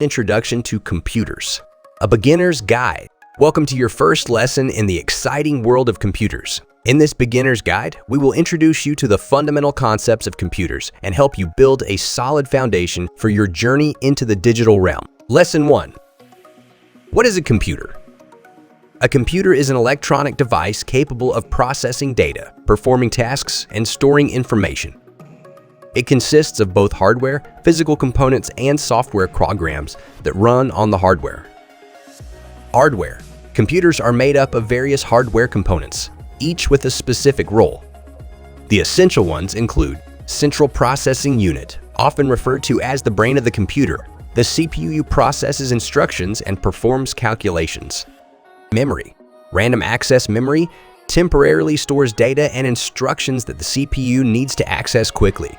Introduction to Computers, a beginner's guide. Welcome to your first lesson in the exciting world of computers. In this beginner's guide, we will introduce you to the fundamental concepts of computers and help you build a solid foundation for your journey into the digital realm. Lesson 1. What is a computer? A computer is an electronic device capable of processing data, performing tasks, and storing information. It consists of both hardware, physical components, and software programs that run on the hardware. Hardware. Computers are made up of various hardware components, each with a specific role. The essential ones include Central Processing Unit, often referred to as the brain of the computer. The C.P.U. processes instructions and performs calculations. Memory. Random access memory temporarily stores data and instructions that the C.P.U. needs to access quickly.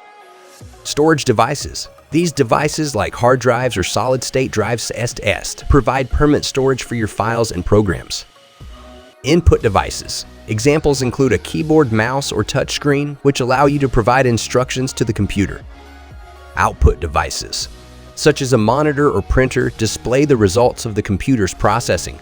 Storage devices. These devices, like hard drives or solid-state drives, provide permanent storage for your files and programs. Input devices. Examples include a keyboard, mouse, or touchscreen, which allow you to provide instructions to the computer. Output devices, such as a monitor or printer, display the results of the computer's processing.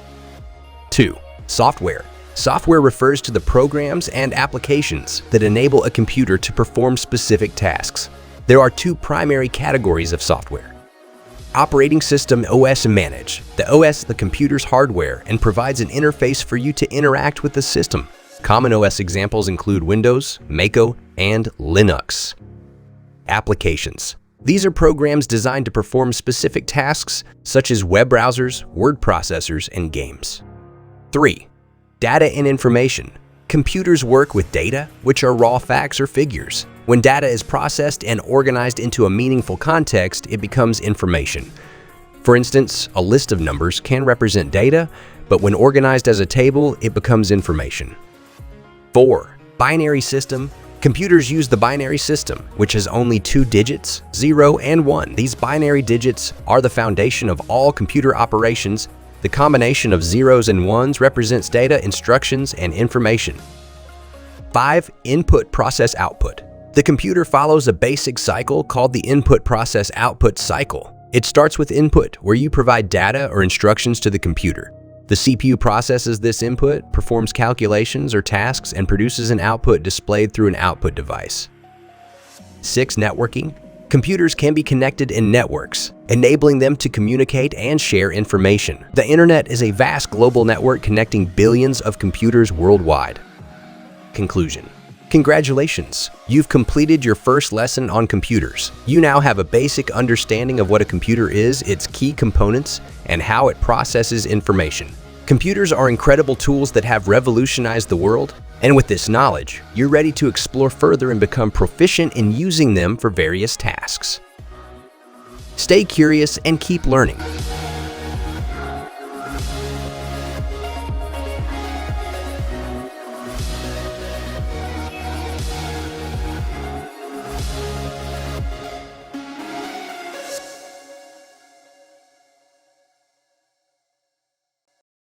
2. Software. Software refers to the programs and applications that enable a computer to perform specific tasks. There are two primary categories of software. Operating system OS manage. The OS is the computer's hardware and provides an interface for you to interact with the system. Common OS examples include Windows, Mac, and Linux. Applications. These are programs designed to perform specific tasks such as web browsers, word processors, and games. 3. Data and information. Computers work with data, which are raw facts or figures. When data is processed and organized into a meaningful context, it becomes information. For instance, a list of numbers can represent data, but when organized as a table, it becomes information. 4. Binary system. Computers use the binary system, which has only two digits, 0 and 1. These binary digits are the foundation of all computer operations. The combination of zeros and ones represents data, instructions, and information. 5. Input process output. The computer follows a basic cycle called the input process output cycle. It starts with input, where you provide data or instructions to the computer. The C.P.U. processes this input, performs calculations or tasks, and produces an output displayed through an output device. 6. Networking. Computers can be connected in networks, enabling them to communicate and share information. The internet is a vast global network connecting billions of computers worldwide. Conclusion. Congratulations! You've completed your first lesson on computers. You now have a basic understanding of what a computer is, its key components, and how it processes information. Computers are incredible tools that have revolutionized the world, and with this knowledge, you're ready to explore further and become proficient in using them for various tasks. Stay curious and keep learning.